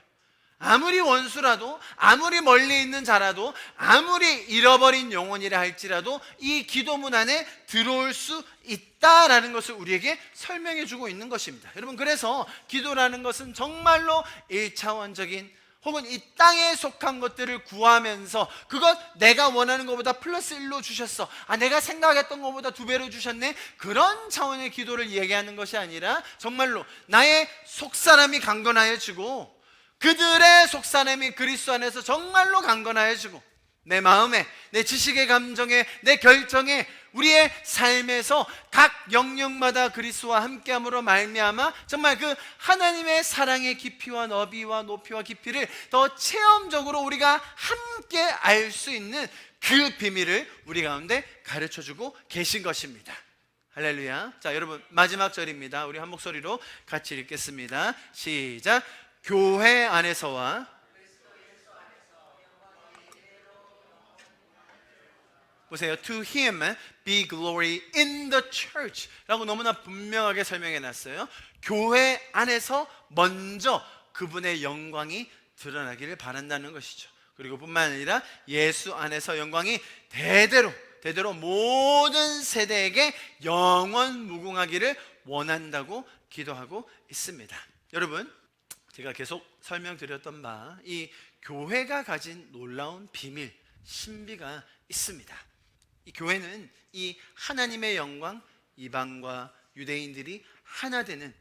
아무리 원수라도, 아무리 멀리 있는 자라도, 아무리 잃어버린 영혼이라 할지라도 이 기도문 안에 들어올 수 있다라는 것을 우리에게 설명해 주고 있는 것입니다. 여러분, 그래서 기도라는 것은 정말로 1차원적인 혹은 이 땅에 속한 것들을 구하면서 그것 내가 원하는 것보다 플러스 1로 주셨어, 내가 생각했던 것보다 2배로 주셨네, 그런 차원의 기도를 얘기하는 것이 아니라 정말로 나의 속사람이 강건하여지고 그들의 속사람이 그리스도 안에서 정말로 강건하여지고 내 마음에, 내 지식의 감정에, 내 결정에, 우리의 삶에서 각 영역마다 그리스도와 함께함으로 말미암아 정말 그 하나님의 사랑의 깊이와 너비와 높이와 깊이를 더 체험적으로 우리가 함께 알 수 있는 그 비밀을 우리 가운데 가르쳐주고 계신 것입니다. 할렐루야. 자, 여러분, 마지막 절입니다. 우리 한 목소리로 같이 읽겠습니다. 시작. 교회 안에서와 보세요. To him be glory in the church 라고 너무나 분명하게 설명해 놨어요. 교회 안에서 먼저 그분의 영광이 드러나기를 바란다는 것이죠. 그리고 뿐만 아니라 예수 안에서 영광이 대대로 모든 세대에게 영원 무궁하기를 원한다고 기도하고 있습니다. 여러분, 제가 계속 설명드렸던 바 이 교회가 가진 놀라운 비밀, 신비가 있습니다. 이 교회는 이 하나님의 영광, 이방과 유대인들이 하나 되는,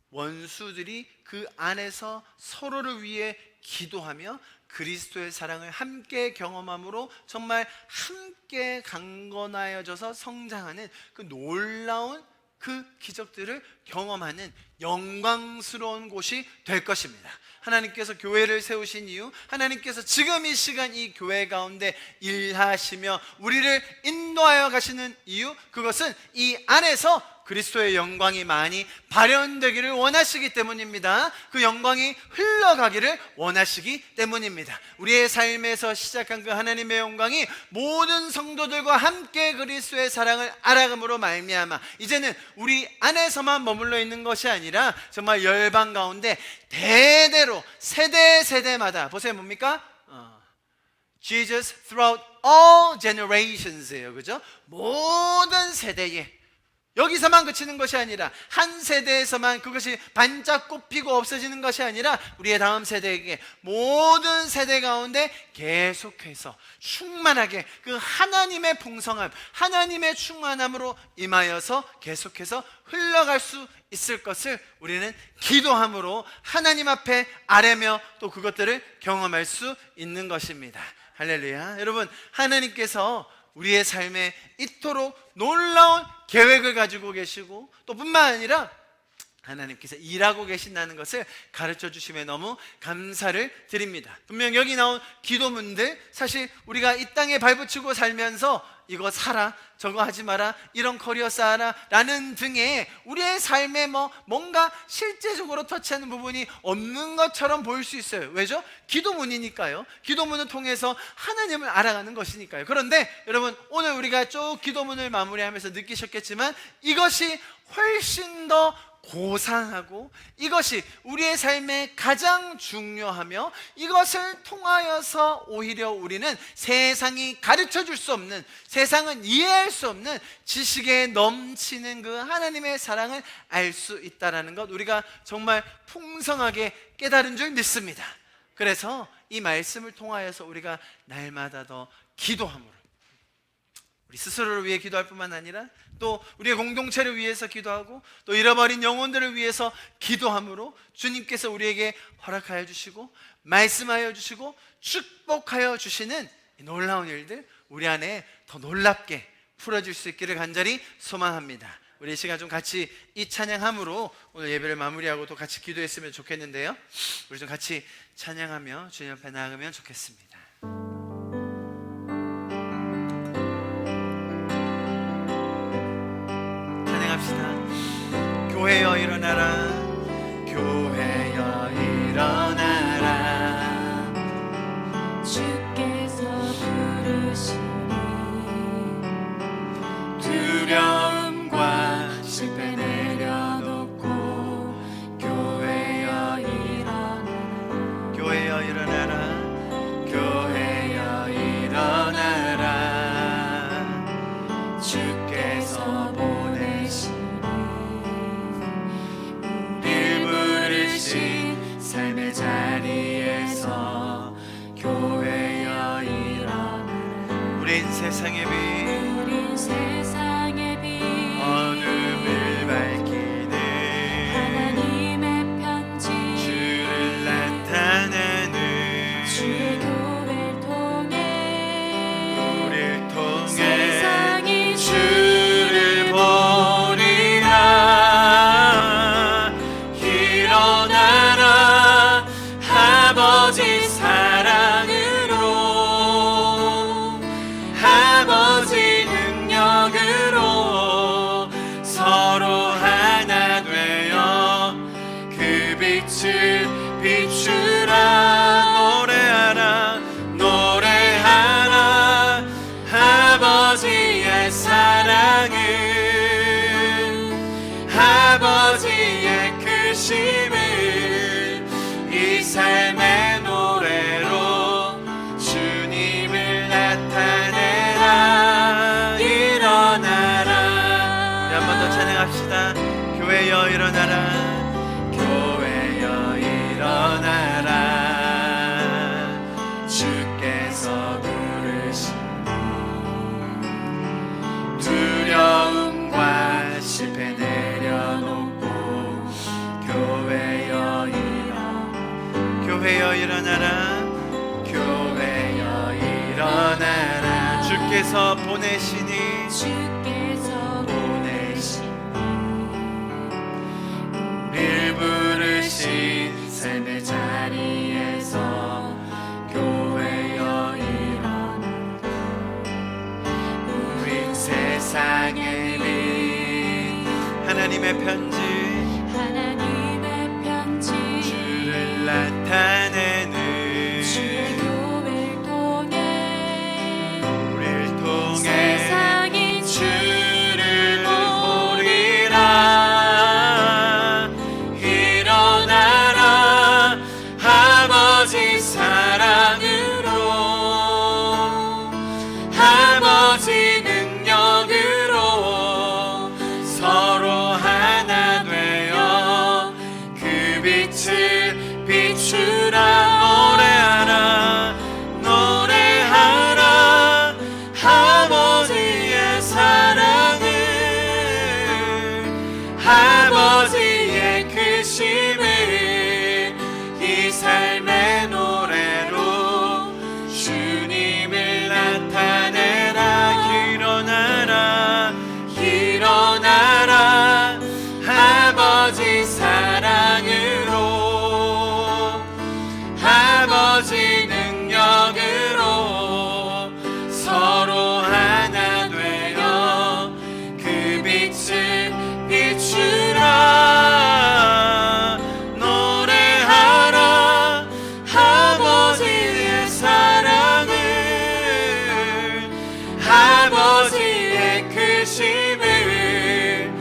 원수들이 그 안에서 서로를 위해 기도하며 그리스도의 사랑을 함께 경험함으로 정말 함께 강건하여져서 성장하는 그 놀라운 그 기적들을 경험하는 영광스러운 곳이 될 것입니다. 하나님께서 교회를 세우신 이유, 하나님께서 지금 이 시간 이 교회 가운데 일하시며 우리를 인도하여 가시는 이유, 그것은 이 안에서 그리스도의 영광이 많이 발현되기를 원하시기 때문입니다. 그 영광이 흘러가기를 원하시기 때문입니다. 우리의 삶에서 시작한 그 하나님의 영광이 모든 성도들과 함께 그리스도의 사랑을 알아감으로 말미암아 이제는 우리 안에서만 머물러 있는 것이 아니라 정말 열방 가운데 대대로 세대마다, 보세요, 뭡니까? Jesus throughout all generations예요. 그죠? 모든 세대에, 여기서만 그치는 것이 아니라 한 세대에서만 그것이 반짝 꽃피고 없어지는 것이 아니라 우리의 다음 세대에게, 모든 세대 가운데 계속해서 충만하게 그 하나님의 풍성함, 하나님의 충만함으로 임하여서 계속해서 흘러갈 수 있을 것을 우리는 기도함으로 하나님 앞에 아뢰며 또 그것들을 경험할 수 있는 것입니다. 할렐루야. 여러분, 하나님께서 우리의 삶에 이토록 놀라운 계획을 가지고 계시고 또 뿐만 아니라 하나님께서 일하고 계신다는 것을 가르쳐 주심에 너무 감사를 드립니다. 분명 여기 나온 기도문들, 사실 우리가 이 땅에 발붙이고 살면서 이거 사라, 저거 하지 마라, 이런 커리어 쌓아라 라는 등의 우리의 삶에 뭔가 실제적으로 터치하는 부분이 없는 것처럼 보일 수 있어요. 왜죠? 기도문이니까요. 기도문을 통해서 하나님을 알아가는 것이니까요. 그런데 여러분, 오늘 우리가 쭉 기도문을 마무리하면서 느끼셨겠지만 이것이 훨씬 더 고상하고, 이것이 우리의 삶에 가장 중요하며, 이것을 통하여서 오히려 우리는 세상이 가르쳐 줄 수 없는, 세상은 이해할 수 없는 지식에 넘치는 그 하나님의 사랑을 알 수 있다는 것, 우리가 정말 풍성하게 깨달은 줄 믿습니다. 그래서 이 말씀을 통하여서 우리가 날마다 더 기도함으로, 우리 스스로를 위해 기도할 뿐만 아니라 또 우리의 공동체를 위해서 기도하고 또 잃어버린 영혼들을 위해서 기도함으로 주님께서 우리에게 허락하여 주시고 말씀하여 주시고 축복하여 주시는 이 놀라운 일들 우리 안에 더 놀랍게 풀어질 수 있기를 간절히 소망합니다. 우리 이 시간 좀 같이 이 찬양함으로 오늘 예배를 마무리하고 또 같이 기도했으면 좋겠는데요, 우리 좀 같이 찬양하며 주님 앞에 나아가면 좋겠습니다. 교회여 일어나라, 교회여 일어나라, 주께서 부르시니 두려움과 실패 내려놓고 교회여 일어나라, 교회여 일어나라, 교회여 일어나라, 주께서 보내신 삶의 자리에서 교회여 일어나라, 우린 세상의 빛, 우린 세상의 빛, 어둠을 밝히는 하나님의 편지, 주를 나타내는 주의 교회를 통해 우리를 통해 세상이 주를 보리라. 일어나라, 아버지 사랑으로, 아버지 능력으로 서로 하나 되어 그 빛을 비추라. 노래하라, 노래하라, 아버지 교회여 일어나라 교회여 일어나라 주께서 보내시니 주께서 보내시니 우릴 부르신 삶의 자리에서 교회여 일어나라 우린 세상의 빛 하나님의 편지 하나님의 편지 주를 나타내는 주의 교회를 통해 우릴 통해 세상이 주를 보리라 일어나라 아버지 사랑으로 아버지 능력으로 서로 하나 되어 그 빛을 비추라 노래하라 노래하라 아버지의 사랑을 아버지의 크심을 이 삶의 노래로 주님을 나타내라 일어나라 일어나라 아버지 사랑으로 아버지 능력으로 서로 하나 되어 그 빛을 비추라 노래하라 아버지의 사랑을 아버지의 크심을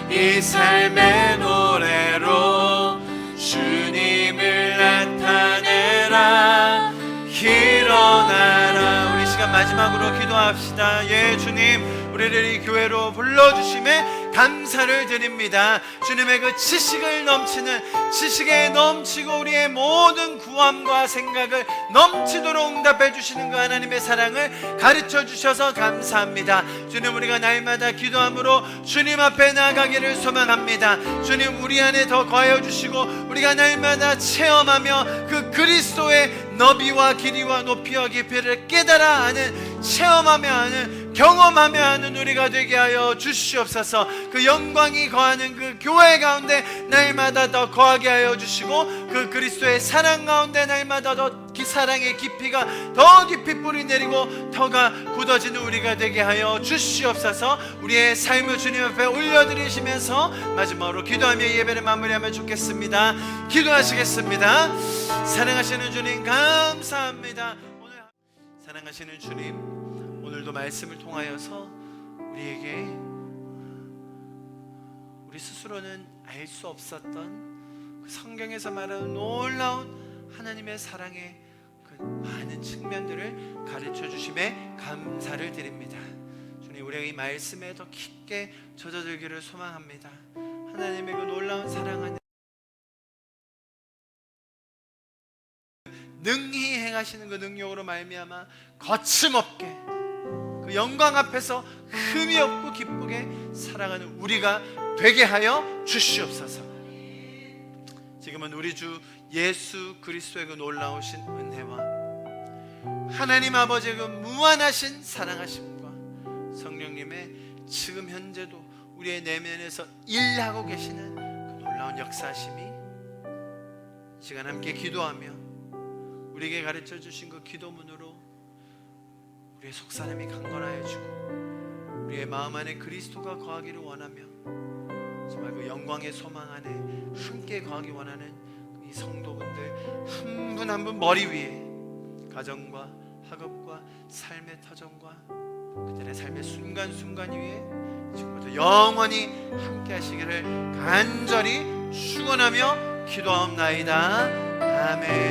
이 삶의 노래로 주님을 나타내라 일어나라 우리 시간 마지막으로 기도합시다. 예 주님 우리를 이 교회로 불러주심에 감사를 드립니다. 주님의 그 지식을 넘치는 지식에 넘치고 우리의 모든 구함과 생각을 넘치도록 응답해 주시는 그 하나님의 사랑을 가르쳐 주셔서 감사합니다. 주님 우리가 날마다 기도함으로 주님 앞에 나아가기를 소망합니다. 주님 우리 안에 더 거하여 주시고 우리가 날마다 체험하며 그 그리스도의 너비와 길이와 높이와 깊이를 깨달아 아는 체험하며 아는 경험하며 하는 우리가 되게 하여 주시옵소서. 그 영광이 거하는 그 교회 가운데 날마다 더 거하게 하여 주시고 그 그리스도의 사랑 가운데 날마다 더 사랑의 깊이가 더 깊이 뿌리 내리고 터가 굳어지는 우리가 되게 하여 주시옵소서. 우리의 삶을 주님 앞에 올려드리시면서 마지막으로 기도하며 예배를 마무리하면 좋겠습니다. 기도하시겠습니다. 사랑하시는 주님 감사합니다. 오늘 사랑하시는 주님 오늘도 말씀을 통하여서 우리에게 우리 스스로는 알 수 없었던 그 성경에서 말하는 놀라운 하나님의 사랑의 그 많은 측면들을 가르쳐 주심에 감사를 드립니다. 주님 우리가 이 말씀에 더 깊게 젖어들기를 소망합니다. 하나님의 그 놀라운 사랑 안에 능히 행하시는 그 능력으로 말미암아 거침없게 그 영광 앞에서 흠이 없고 기쁘게 살아가는 우리가 되게 하여 주시옵소서. 지금은 우리 주 예수 그리스도의 그 놀라우신 은혜와 하나님 아버지의 그 무한하신 사랑하심과 성령님의 지금 현재도 우리의 내면에서 일하고 계시는 그 놀라운 역사심이 시간 함께 기도하며 우리에게 가르쳐 주신 그 기도문으로 우리의 속사람이 강건하여 주고 우리의 마음 안에 그리스도가 거하기를 원하며 정말 그 영광의 소망 안에 함께 거하기 원하는 이 성도분들 한 분 한 분 머리 위에 가정과 학업과 삶의 터전과 그들의 삶의 순간순간 위에 지금부터 영원히 함께 하시기를 간절히 축원하며 기도하옵나이다. 아멘.